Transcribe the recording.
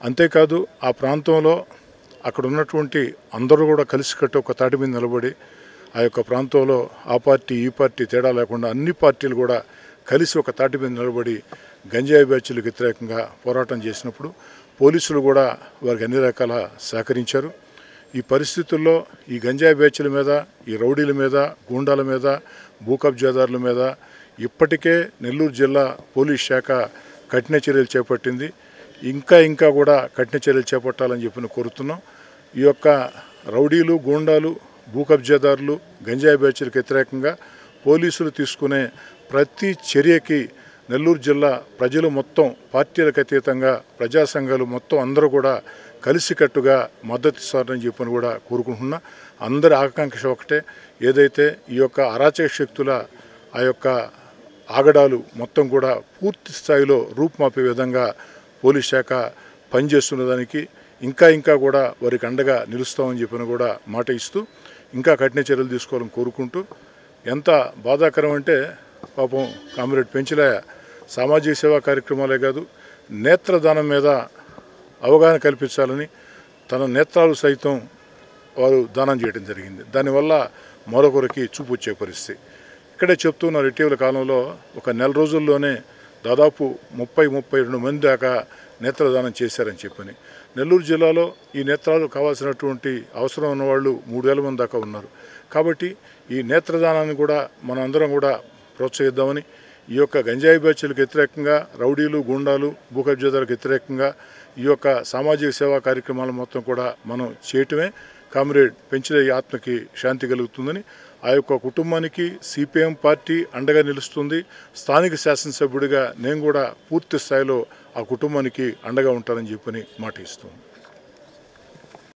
అంతేకాదు ఆ ప్రాంతంలో అక్కడ ఉన్నటువంటి అందరూ కూడా కలిసికట్టి ఒక తాటి మీద నిలబడి ఆ యొక్క ప్రాంతంలో ఆ పార్టీ ఈ పార్టీ తేడా లేకుండా అన్ని పార్టీలు కూడా కలిసి ఒక తాటి మీద నిలబడి గంజాయి బ్యాచ్లకు వ్యతిరేకంగా పోరాటం చేసినప్పుడు పోలీసులు కూడా వారికి అన్ని రకాల సహకరించారు. ఈ పరిస్థితుల్లో ఈ గంజాయి బ్యాచ్ల మీద, ఈ రౌడీల మీద, గూండాల మీద, భూ కబ్జాదారుల మీద ఇప్పటికే నెల్లూరు జిల్లా పోలీస్ శాఖ కఠిన చర్యలు చేపట్టింది. ఇంకా కూడా కఠిన చర్యలు చేపట్టాలని చెప్పి కోరుతున్నాం. ఈ యొక్క రౌడీలు, గూండాలు, భూ కబ్జాదారులు, గంజాయి బ్యాచ్లకు వ్యతిరేకంగా పోలీసులు తీసుకునే ప్రతి చర్యకి నెల్లూరు జిల్లా ప్రజలు మొత్తం పార్టీలకు అతీతంగా ప్రజా సంఘాలు మొత్తం అందరూ కూడా కలిసికట్టుగా మద్దతు ఇస్తారని చెప్పని కూడా కోరుకుంటున్నా. అందరి ఆకాంక్ష ఒకటే, ఏదైతే ఈ యొక్క అరాచక శక్తుల ఆ యొక్క ఆగడాలు మొత్తం కూడా పూర్తి స్థాయిలో రూపుమాపే విధంగా పోలీస్ శాఖ పనిచేస్తున్న దానికి ఇంకా కూడా వారికి అండగా నిలుస్తామని చెప్పిన కూడా మాట ఇస్తూ ఇంకా కఠిన చర్యలు తీసుకోవాలని కోరుకుంటూ, ఎంత బాధాకరం అంటే పాపం కామ్రేడ్ పెంచలయ్య సామాజిక సేవా కార్యక్రమాలే కాదు నేత్రదానం మీద అవగాహన కల్పించాలని తన నేత్రాలు సైతం వారు దానం చేయడం జరిగింది. దానివల్ల మరొకరికి చూపు వచ్చే పరిస్థితి. ఇక్కడే చెప్తున్నారు, ఇటీవల కాలంలో ఒక నెల రోజుల్లోనే దాదాపు 30-32 మంది దాకా నేత్రదానం చేశారని చెప్పని. నెల్లూరు జిల్లాలో ఈ నేత్రాలు కావాల్సినటువంటి అవసరం ఉన్నవాళ్ళు 3000 మంది దాకా ఉన్నారు. కాబట్టి ఈ నేత్రదానాన్ని కూడా మనం అందరం కూడా ప్రోత్సహిద్దామని, ఈ యొక్క గంజాయి బ్యాచ్లకు వ్యతిరేకంగా, రౌడీలు, గుండాలు, భూ కబ్జాదారులకు వ్యతిరేకంగా ఈ యొక్క సామాజిక సేవా కార్యక్రమాలు మొత్తం కూడా మనం చేయటమే కామ్రేడ్ పెంచలయ్య ఆత్మకి శాంతి కలుగుతుందని, ఆ యొక్క కుటుంబానికి సిపిఎం పార్టీ అండగా నిలుస్తుంది. స్థానిక శాసనసభ్యుడిగా నేను కూడా పూర్తి స్థాయిలో ఆ కుటుంబానికి అండగా ఉంటానని చెప్పని మాట ఇస్తున్నాను.